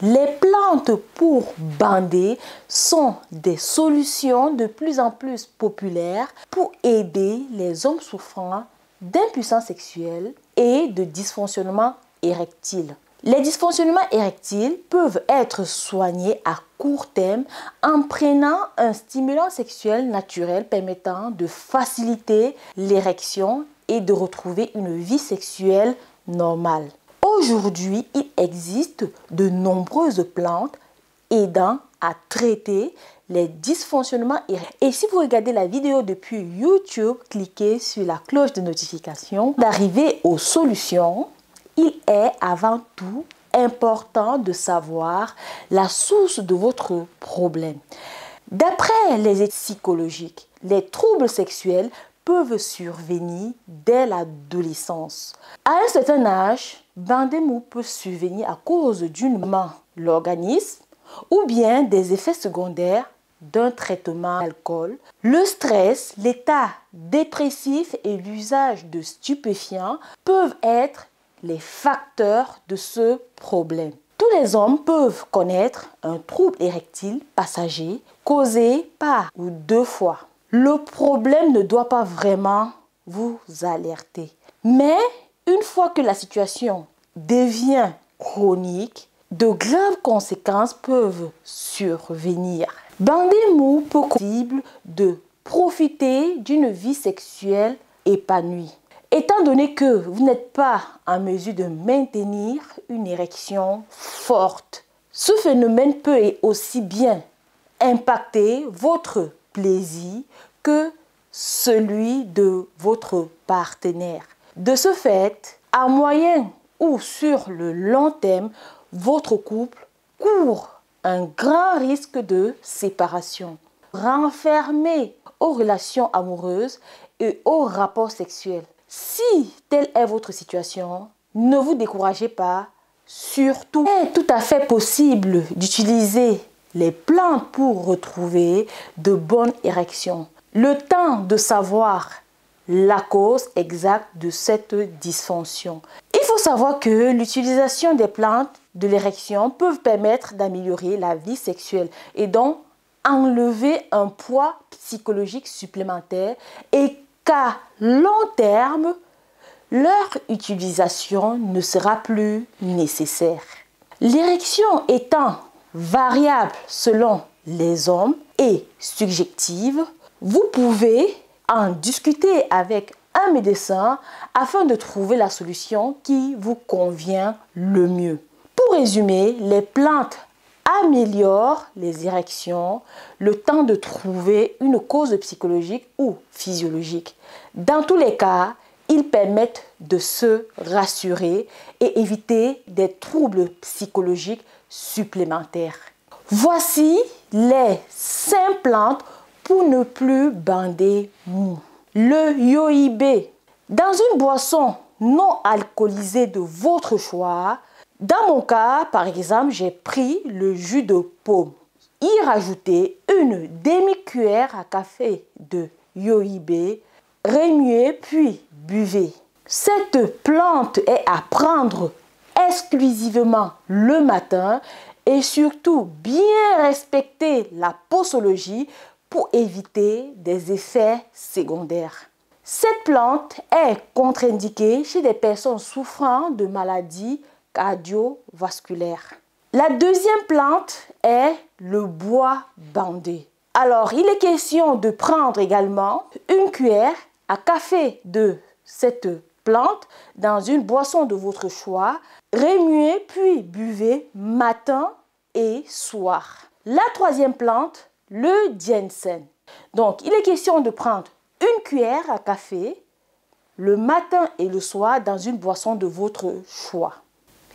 Les plantes pour bander sont des solutions de plus en plus populaires pour aider les hommes souffrant d'impuissance sexuelle et de dysfonctionnement érectile. Les dysfonctionnements érectiles peuvent être soignés à court terme en prenant un stimulant sexuel naturel permettant de faciliter l'érection et de retrouver une vie sexuelle normale. Aujourd'hui, il existe de nombreuses plantes aidant à traiter les dysfonctionnements érectiles. Et si vous regardez la vidéo depuis YouTube, cliquez sur la cloche de notification. D'arriver aux solutions, il est avant tout important de savoir la source de votre problème. D'après les études psychologiques, les troubles sexuels peuvent survenir dès l'adolescence. À un certain âge, bander mou peut survenir à cause d'une main, l'organisme, ou bien des effets secondaires d'un traitement à l'alcool, le stress, l'état dépressif et l'usage de stupéfiants peuvent être les facteurs de ce problème. Tous les hommes peuvent connaître un trouble érectile passager causé par ou deux fois. Le problème ne doit pas vraiment vous alerter. Mais une fois que la situation devient chronique, de graves conséquences peuvent survenir. Bander mou peut être possible de profiter d'une vie sexuelle épanouie. Étant donné que vous n'êtes pas en mesure de maintenir une érection forte, ce phénomène peut aussi bien impacter votre plaisir que celui de votre partenaire. De ce fait, à moyen ou sur le long terme, votre couple court un grand risque de séparation. Renfermé aux relations amoureuses et aux rapports sexuels. Si telle est votre situation, ne vous découragez pas. Surtout, il est tout à fait possible d'utiliser les plantes pour retrouver de bonnes érections. Le temps de savoir la cause exacte de cette dysfonction. Il faut savoir que l'utilisation des plantes de l'érection peuvent permettre d'améliorer la vie sexuelle et donc enlever un poids psychologique supplémentaire et qu'à long terme, leur utilisation ne sera plus nécessaire. L'érection étant variable selon les hommes et subjective, vous pouvez en discuter avec un médecin afin de trouver la solution qui vous convient le mieux. Pour résumer, les plantes améliorent les érections, le temps de trouver une cause psychologique ou physiologique. Dans tous les cas, ils permettent de se rassurer et éviter des troubles psychologiques supplémentaires. Voici les 5 plantes pour ne plus bander mou. Le yohibé. Dans une boisson non alcoolisée de votre choix, dans mon cas, par exemple, j'ai pris le jus de pomme. Y rajouter une demi-cuillère à café de yohibé, remuez puis buvez. Cette plante est à prendre exclusivement le matin et surtout bien respecter la posologie pour éviter des effets secondaires. Cette plante est contre-indiquée chez des personnes souffrant de maladies cardiovasculaires. La deuxième plante est le bois bandé. Alors, il est question de prendre également une cuillère à café de cette plante dans une boisson de votre choix. Remuez puis buvez matin et soir. La troisième plante, le ginseng. Donc, il est question de prendre une cuillère à café le matin et le soir dans une boisson de votre choix.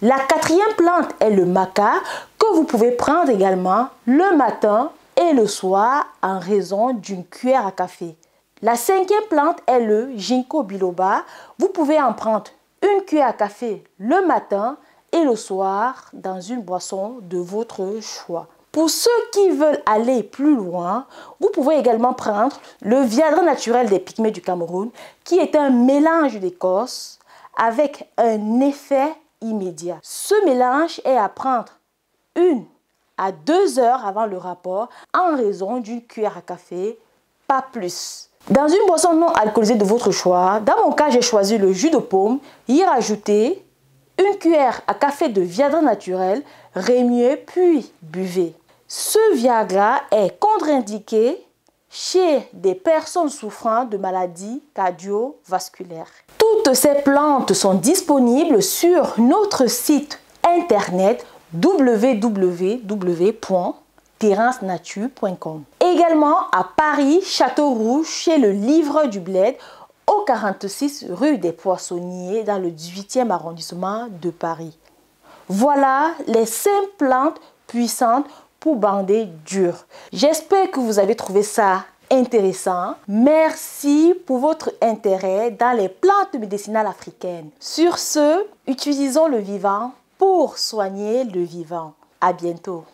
La quatrième plante est le maca que vous pouvez prendre également le matin et le soir en raison d'une cuillère à café. La cinquième plante est le ginkgo biloba. Vous pouvez en prendre une cuillère à café le matin et le soir dans une boisson de votre choix. Pour ceux qui veulent aller plus loin, vous pouvez également prendre le Viagra naturel des pygmées du Cameroun qui est un mélange d'écorce avec un effet immédiat. Ce mélange est à prendre 1 à 2 heures avant le rapport en raison d'une cuillère à café, pas plus. Dans une boisson non alcoolisée de votre choix, dans mon cas, j'ai choisi le jus de pomme, y rajouter 1 cuillère à café de Viagra naturel, remuez puis buvez. Ce Viagra est contre-indiqué chez des personnes souffrant de maladies cardiovasculaires. Toutes ces plantes sont disponibles sur notre site internet www.terencenature.com. Également à Paris, Château-Rouge, chez le Livreur du Bled, au 46 rue des Poissonniers, dans le 18e arrondissement de Paris. Voilà les 5 plantes puissantes pour bander dur. J'espère que vous avez trouvé ça intéressant. Merci pour votre intérêt dans les plantes médicinales africaines. Sur ce, utilisons le vivant pour soigner le vivant. À bientôt.